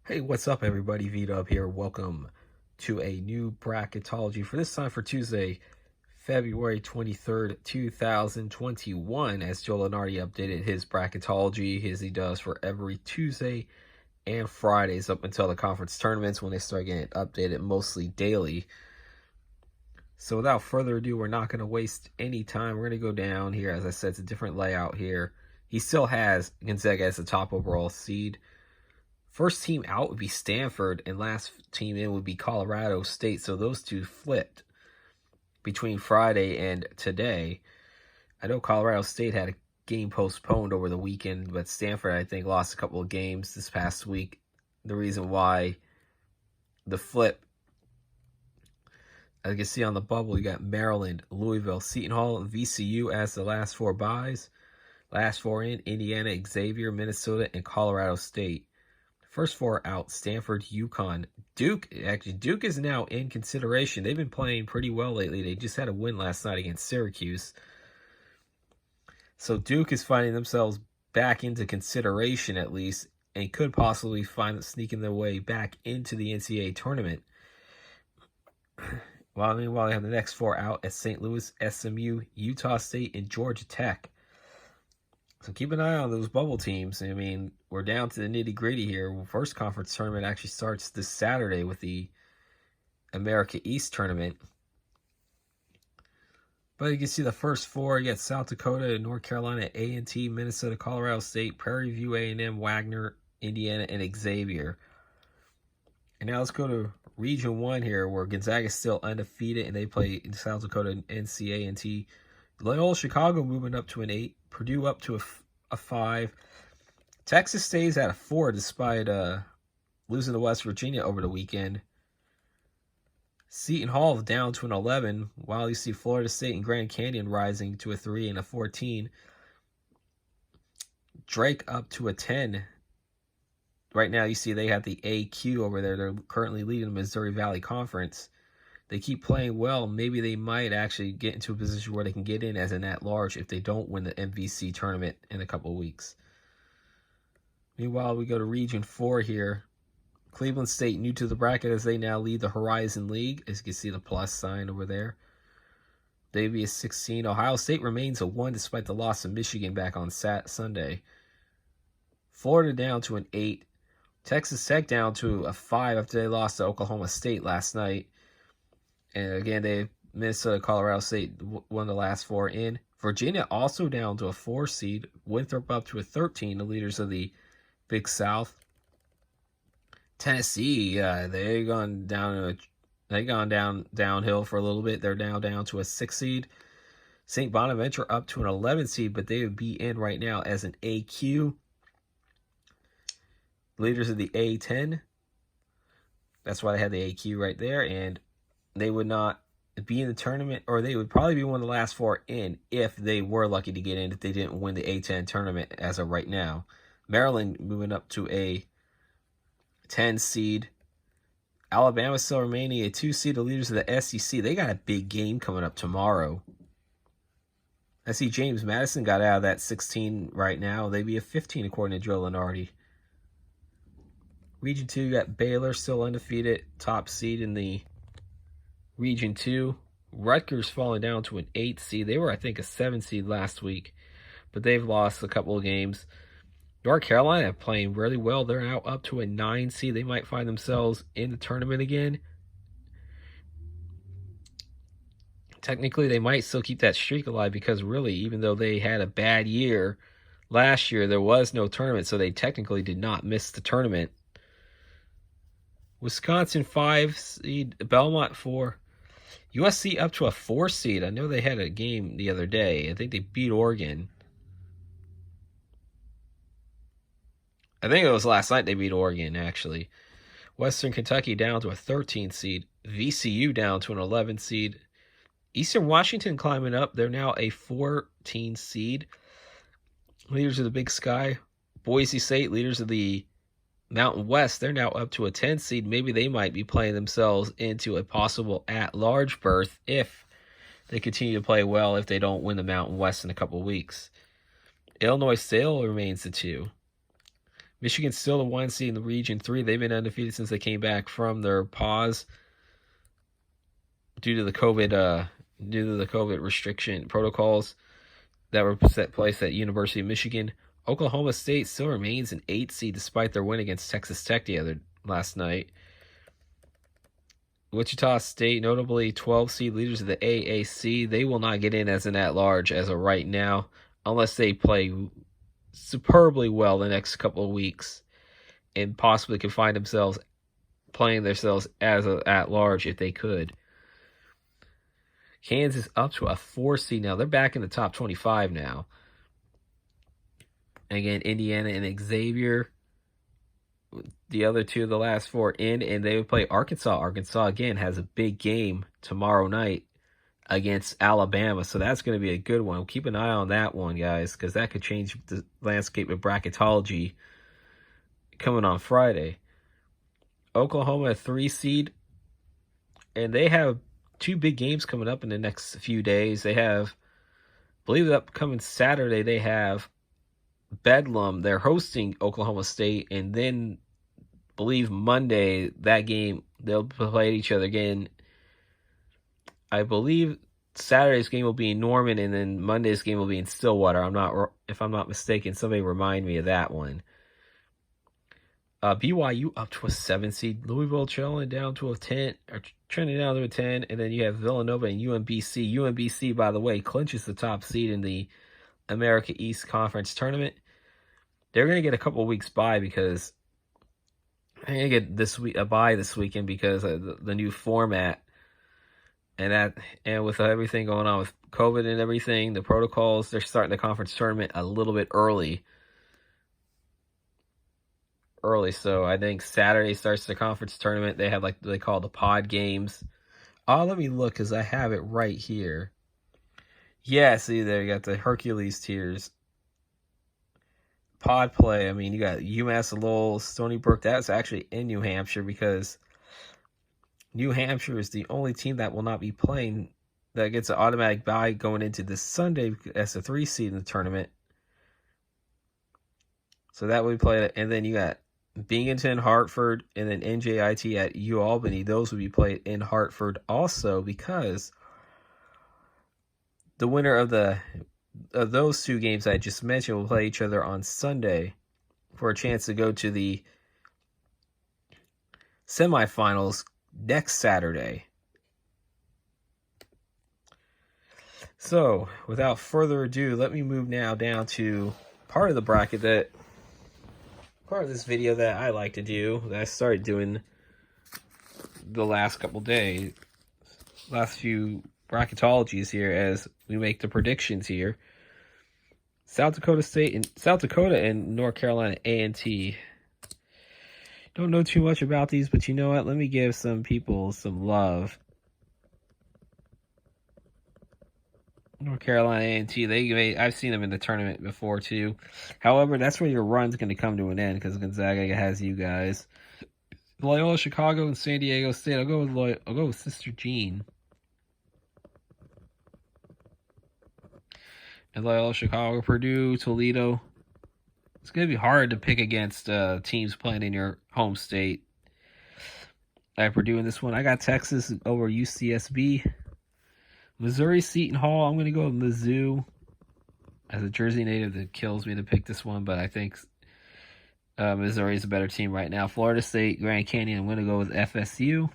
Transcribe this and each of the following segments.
Hey, what's up, everybody? V-Dub here. Welcome to a new Bracketology for this time for Tuesday, February 23rd, 2021, as Joe Lunardi updated his Bracketology, as he does for every Tuesday and Fridays up until the conference tournaments when they start getting updated mostly daily. So without further ado, we're not going to waste any time. We're going to go down here. As I said, it's a different layout here. He still has Gonzaga as the top overall seed. First team out would be Stanford, and last team in would be Colorado State. So those two flipped between Friday and today. I know Colorado State had a game postponed over the weekend, but Stanford, I think, lost a couple of games this past week. The reason why the flip, as you can see on the bubble, you got Maryland, Louisville, Seton Hall, and VCU as the last four byes. Last four in, Indiana, Xavier, Minnesota, and Colorado State. First four out, Stanford, UConn, Duke. Actually, Duke is now in consideration. They've been playing pretty well lately. They just had a win last night against Syracuse. So Duke is finding themselves back into consideration at least, and could possibly find sneaking their way back into the NCAA tournament. Meanwhile, they have the next four out at St. Louis, SMU, Utah State, and Georgia Tech. So keep an eye on those bubble teams. I mean, we're down to the nitty-gritty here. First conference tournament actually starts this Saturday with the America East tournament. But you can see the first four. You got South Dakota, North Carolina, A&T, Minnesota, Colorado State, Prairie View, A&M, Wagner, Indiana, and Xavier. And now let's go to Region 1 here, where Gonzaga is still undefeated, and they play South Dakota, NC, A&T. Loyola Chicago moving up to an 8. Purdue up to a 5. Texas stays at a 4 despite losing to West Virginia over the weekend. Seton Hall down to an 11, while you see Florida State and Grand Canyon rising to a 3 and a 14. Drake up to a 10. Right now you see they have the AQ over there. They're currently leading the Missouri Valley Conference. They keep playing well. Maybe they might actually get into a position where they can get in as an at-large if they don't win the MVC tournament in a couple of weeks. Meanwhile, we go to Region 4 here. Cleveland State new to the bracket as they now lead the Horizon League. As you can see the plus sign over there. They be a 16. Ohio State remains a 1 despite the loss of Michigan back on Sunday. Florida down to an 8. Texas Tech down to a 5 after they lost to Oklahoma State last night. And again, Minnesota, Colorado State won the last four in. Virginia also down to a 4 seed. Winthrop up to a 13, the leaders of the Big South. Tennessee, they've gone downhill for a little bit. They're now down to a 6 seed. St. Bonaventure up to an 11 seed, but they would be in right now as an AQ. Leaders of the A10. That's why they had the AQ right there, and they would not be in the tournament, or they would probably be one of the last four in if they were lucky to get in, if they didn't win the A10 tournament as of right now. Maryland moving up to a 10 seed. Alabama still remaining a 2 seed. The leaders of the SEC, they got a big game coming up tomorrow. I see James Madison got out of that 16 right now. They'd be a 15 according to Joe Lunardi. Region 2, you got Baylor still undefeated, top seed in the Region 2. Rutgers falling down to an 8 seed. They were, I think, a 7 seed last week, but they've lost a couple of games. North Carolina playing really well. They're now up to a 9 seed. They might find themselves in the tournament again. Technically, they might still keep that streak alive because really, even though they had a bad year last year, there was no tournament, so they technically did not miss the tournament. Wisconsin 5 seed, Belmont 4. USC up to a 4 seed. I know they had a game the other day. I think they beat Oregon. I think it was last night they beat Oregon, actually. Western Kentucky down to a 13 seed. VCU down to an 11 seed. Eastern Washington climbing up. They're now a 14 seed. Leaders of the Big Sky. Boise State, leaders of the Mountain West, they're now up to a 10 seed. Maybe they might be playing themselves into a possible at-large berth if they continue to play well, if they don't win the Mountain West in a couple weeks. Illinois still remains the 2. Michigan's still the 1 seed in the Region 3. They've been undefeated since they came back from their pause due to the COVID restriction protocols that were set place at University of Michigan. Oklahoma State still remains an 8 seed despite their win against Texas Tech last night. Wichita State, notably 12 seed leaders of the AAC, they will not get in as an at-large as of right now unless they play superbly well the next couple of weeks and possibly could find themselves playing themselves as an at-large if they could. Kansas up to a 4 seed now. They're back in the top 25 now. Again, Indiana and Xavier, the other two of the last 4 in, and they would play Arkansas. Arkansas, again, has a big game tomorrow night against Alabama, so that's going to be a good one. Keep an eye on that one, guys, because that could change the landscape of bracketology coming on Friday. Oklahoma, a 3 seed, and they have 2 big games coming up in the next few days. They have, I believe, the upcoming Saturday, they have Bedlam. They're hosting Oklahoma State, and then I believe Monday, that game, they'll play each other again. I believe Saturday's game will be in Norman, and then Monday's game will be in Stillwater. If I'm not mistaken. Somebody remind me of that one. BYU up to a 7 seed. Louisville trending down to a 10, and then you have Villanova and UMBC. UMBC, by the way, clinches the top seed in the America East Conference tournament. They're going to get a couple weeks bye because they're going to get a bye this weekend because of the new format. And with everything going on with COVID and everything, the protocols, they're starting the conference tournament a little bit early. So I think Saturday starts the conference tournament. They have they call the pod games. Let me look because I have it right here. Yeah, see there, you got the Hercules tiers. Pod play, I mean, you got UMass Lowell, Stony Brook. That's actually in New Hampshire because New Hampshire is the only team that will not be playing that gets an automatic bye going into this Sunday as a 3 seed in the tournament. So that would play it. And then you got Binghamton, Hartford, and then NJIT at UAlbany. Those would be played in Hartford also because the winner of those 2 games I just mentioned will play each other on Sunday for a chance to go to the semifinals next Saturday. So, without further ado, let me move now down to part of the bracket part of this video that I like to do, that I started doing the last couple days, last few bracketologies here as we make the predictions here. South Dakota and North Carolina A&T. Don't know too much about these, but you know what? Let me give some people some love. North Carolina A&T, I've seen them in the tournament before too. However, that's where your run's going to come to an end because Gonzaga has you guys. Loyola Chicago and San Diego State. I'll go with Sister Jean. And Loyola Chicago, Purdue, Toledo. It's going to be hard to pick against teams playing in your home state. I have Purdue in this one. I got Texas over UCSB. Missouri, Seton Hall. I'm going to go with Mizzou. As a Jersey native, that kills me to pick this one, but I think Missouri is a better team right now. Florida State, Grand Canyon. I'm going to go with FSU.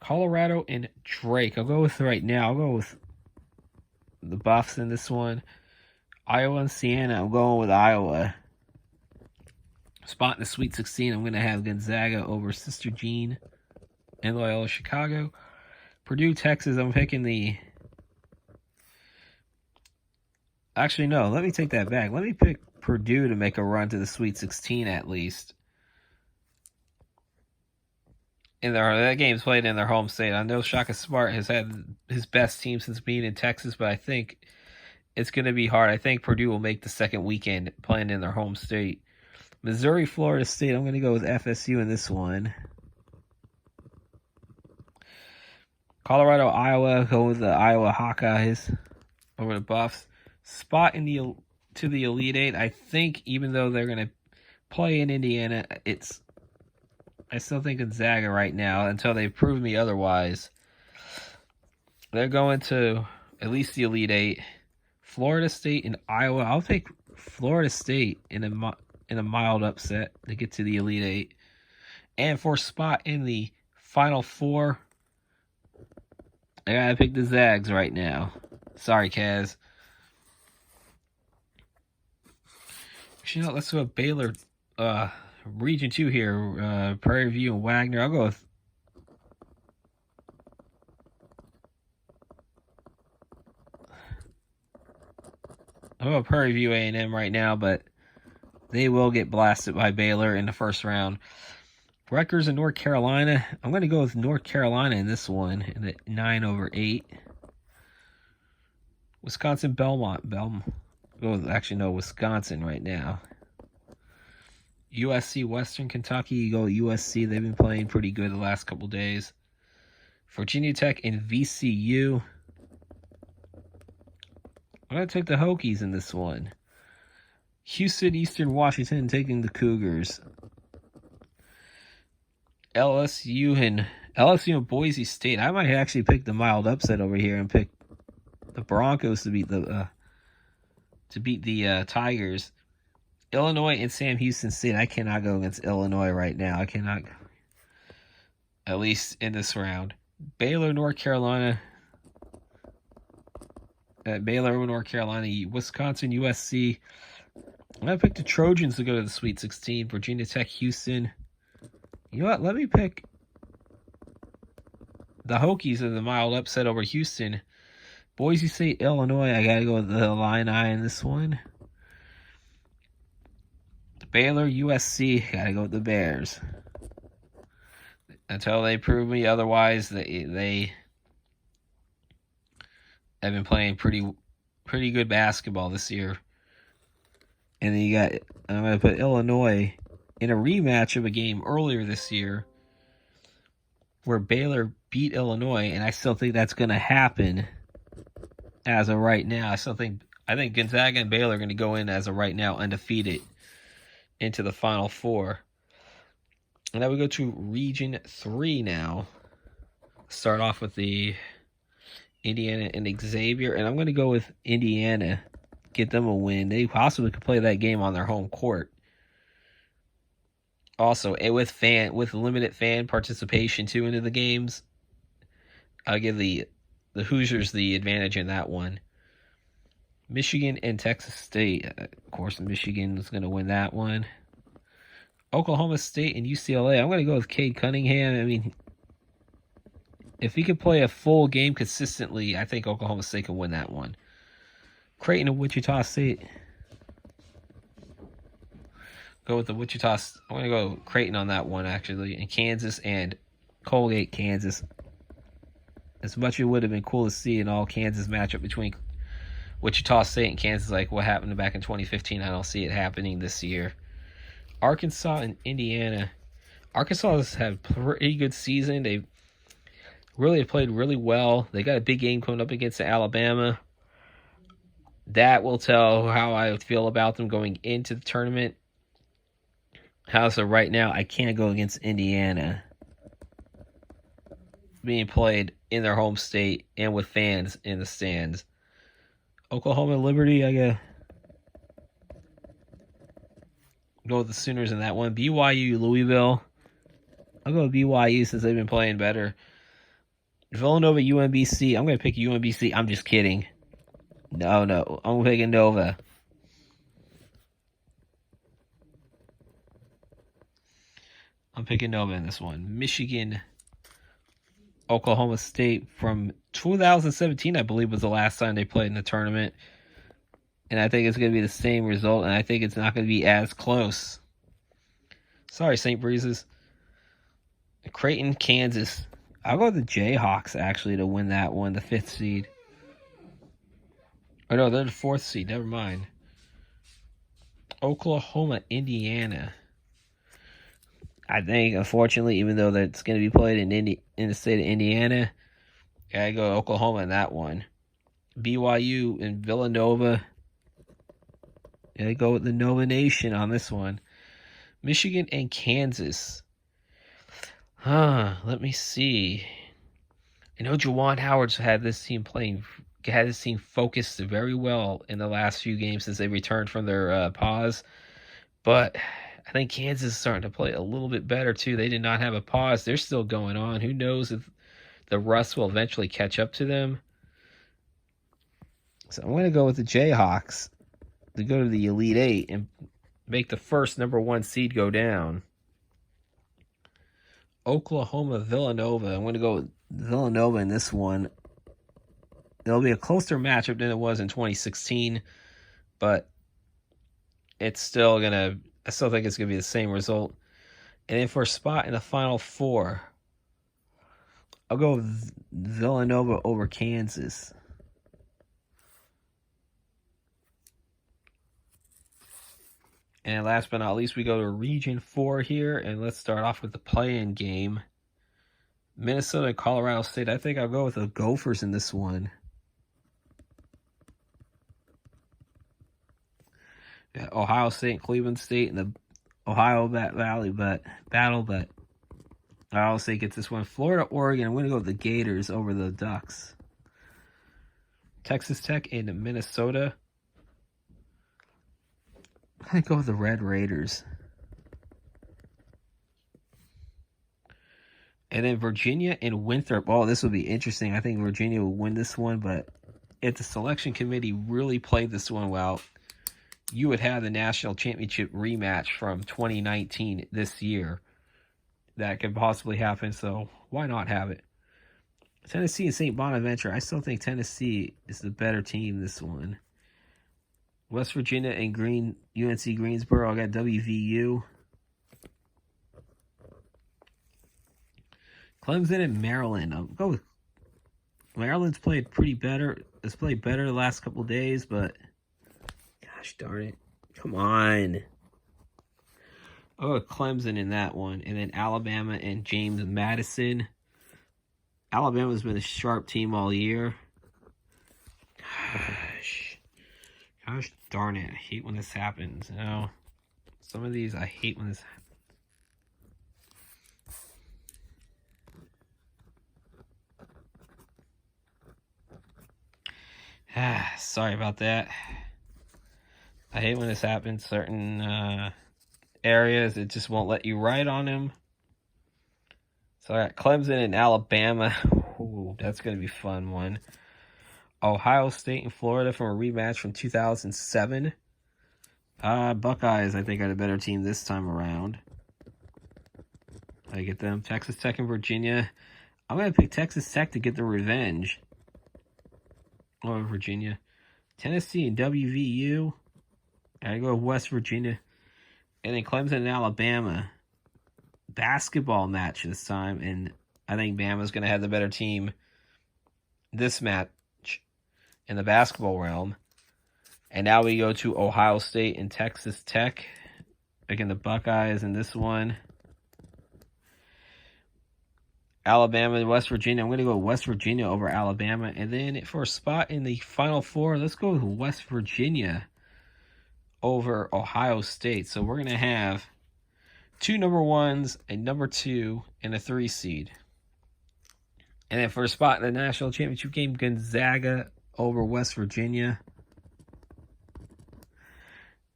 Colorado and Drake. I'll go with the Buffs in this one. Iowa and Siena. I'm going with Iowa. Spot in the Sweet 16. I'm going to have Gonzaga over Sister Jean and Loyola Chicago. Purdue, Texas. I'm picking the... Actually, no. Let me take that back. Let me pick Purdue to make a run to the Sweet 16 at least. That game's played in their home state. I know Shaka Smart has had his best team since being in Texas, but I think it's going to be hard. I think Purdue will make the second weekend playing in their home state. Missouri, Florida State. I'm going to go with FSU in this one. Colorado, Iowa. Go with the Iowa Hawkeyes over the Buffs. Spot in the to the Elite Eight. I think even though they're going to play in Indiana, I still think Gonzaga right now, until they prove me otherwise. They're going to at least the Elite Eight. Florida State and Iowa. I'll take Florida State in a mild upset to get to the Elite Eight. And for a spot in the Final Four, I gotta pick the Zags right now. Sorry, Kaz. You know, let's go with Baylor, Region 2 here. Prairie View and Wagner. I'll go with Prairie View A&M right now, but they will get blasted by Baylor in the first round. Rutgers and North Carolina. I'm going to go with North Carolina in this one, in the 9/8. Wisconsin Belmont. Wisconsin right now. USC Western Kentucky. You go USC. They've been playing pretty good the last couple days. Virginia Tech and VCU. I'm going to take the Hokies in this one. Houston, Eastern Washington taking the Cougars. LSU and Boise State. I might actually pick the mild upset over here and pick the Broncos to beat the Tigers. Illinois and Sam Houston State. I cannot go against Illinois right now. I cannot, at least in this round. Baylor, North Carolina. Wisconsin, USC. I'm going to pick the Trojans to go to the Sweet 16. Virginia Tech, Houston. You know what? Let me pick the Hokies in the mild upset over Houston. Boise State, Illinois. I got to go with the Illini in this one. Baylor, USC. Got to go with the Bears. Until they prove me otherwise, they have been playing pretty good basketball this year. And then I'm going to put Illinois in a rematch of a game earlier this year where Baylor beat Illinois, and I still think that's going to happen as of right now. I think Gonzaga and Baylor are going to go in as of right now undefeated into the Final Four. And now we go to Region 3 now. Start off with the Indiana and Xavier, and I'm going to go with Indiana. Get them a win. They possibly could play that game on their home court. Also, with limited fan participation too into the games, I'll give the Hoosiers the advantage in that one. Michigan and Texas State. Of course, Michigan is going to win that one. Oklahoma State and UCLA. I'm going to go with Cade Cunningham. I mean, if he could play a full game consistently, I think Oklahoma State can win that one. Creighton and Wichita State. Go with the Wichita. I'm going to go Creighton on that one, actually. And Kansas and Colgate, Kansas. As much as it would have been cool to see an all-Kansas matchup between Wichita State and Kansas, like what happened back in 2015, I don't see it happening this year. Arkansas and Indiana. Arkansas has had a pretty good season. They really have played really well. They got a big game coming up against Alabama. That will tell how I feel about them going into the tournament. So right now, I can't go against Indiana. Being played in their home state and with fans in the stands. Oklahoma Liberty, I gotta go with the Sooners in that one. BYU Louisville. I'll go with BYU since they've been playing better. Villanova UMBC. I'm going to pick UMBC. I'm just kidding. No. I'm picking Nova. I'm picking Nova in this one. Michigan, Oklahoma State from 2017, I believe, was the last time they played in the tournament. And I think it's going to be the same result, and I think it's not going to be as close. Sorry, St. Breezes. Creighton, Kansas. I'll go with the Jayhawks, actually, to win that one, the 5th seed. Oh, no, they're the 4th seed. Never mind. Oklahoma, Indiana. I think, unfortunately, even though that's going to be played in the state of Indiana, I gotta go Oklahoma in that one. BYU and Villanova. I go with the Nova Nation on this one. Michigan and Kansas. Let me see. I know Juwan Howard's had this team focused very well in the last few games since they returned from their pause. But I think Kansas is starting to play a little bit better too. They did not have a pause. They're still going on. Who knows if the rust will eventually catch up to them. So I'm going to go with the Jayhawks to go to the Elite Eight and make the first #1 seed go down. Oklahoma, Villanova. I'm going to go with Villanova in this one. It'll be a closer matchup than it was in 2016, but I still think it's going to be the same result. And then for a spot in the Final Four, I'll go with Villanova over Kansas. And last but not least, we go to Region 4 here, and let's start off with the play-in game. Minnesota and Colorado State. I think I'll go with the Gophers in this one. Yeah, Ohio State and Cleveland State in the Ohio Valley battle, but Ohio State gets this one. Florida, Oregon. I'm going to go with the Gators over the Ducks. Texas Tech and Minnesota. I'm going to go with the Red Raiders. And then Virginia and Winthrop. Oh, this will be interesting. I think Virginia will win this one, but if the selection committee really played this one well, you would have the national championship rematch from 2019 this year. That could possibly happen, so why not have it? Tennessee and St. Bonaventure. I still think Tennessee is the better team this one. West Virginia and UNC Greensboro. I got WVU. Clemson and Maryland. I'll go with Maryland's played pretty better. It's played better the last couple of days, but gosh darn it. Come on. I'll go with Clemson in that one. And then Alabama and James Madison. Alabama's been a sharp team all year. Gosh darn it. I hate when this happens. You know, some of these I hate when this happens. Sorry about that. I hate when this happens. Certain areas, it just won't let you write on them. So I got Clemson and Alabama. Ooh, that's going to be a fun one. Ohio State and Florida from a rematch from 2007. Buckeyes, I think, are the better team this time around. I get them. Texas Tech and Virginia. I'm going to pick Texas Tech to get the revenge over Virginia. Tennessee and WVU. I go West Virginia. And then Clemson and Alabama. Basketball match this time. And I think Bama's going to have the better team this match in the basketball realm. And now we go to Ohio State and Texas Tech. Again, the Buckeyes in this one. Alabama and West Virginia. I'm going to go West Virginia over Alabama. And then for a spot in the Final Four, let's go with West Virginia over Ohio State. So we're going to have 2 #1s, a #2, and a 3 seed. And then for a spot in the national championship game, Gonzaga over West Virginia.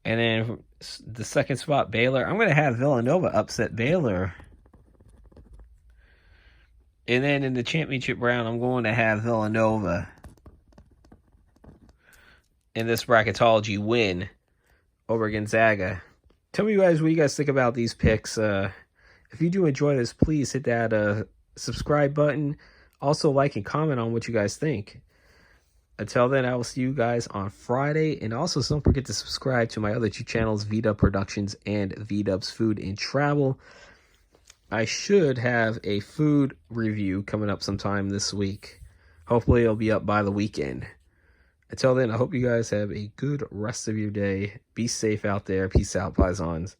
And then the second spot, Baylor. I'm going to have Villanova upset Baylor. And then in the championship round, I'm going to have Villanova in this bracketology win over Gonzaga. Tell me, guys, what you guys think about these picks. If you do enjoy this, please hit that subscribe button. Also, like and comment on what you guys think. Until then, I will see you guys on Friday. And also, don't forget to subscribe to my other 2 channels, VDub Productions and VDub's Food and Travel. I should have a food review coming up sometime this week. Hopefully, it'll be up by the weekend. Until then, I hope you guys have a good rest of your day. Be safe out there. Peace out, Paisans.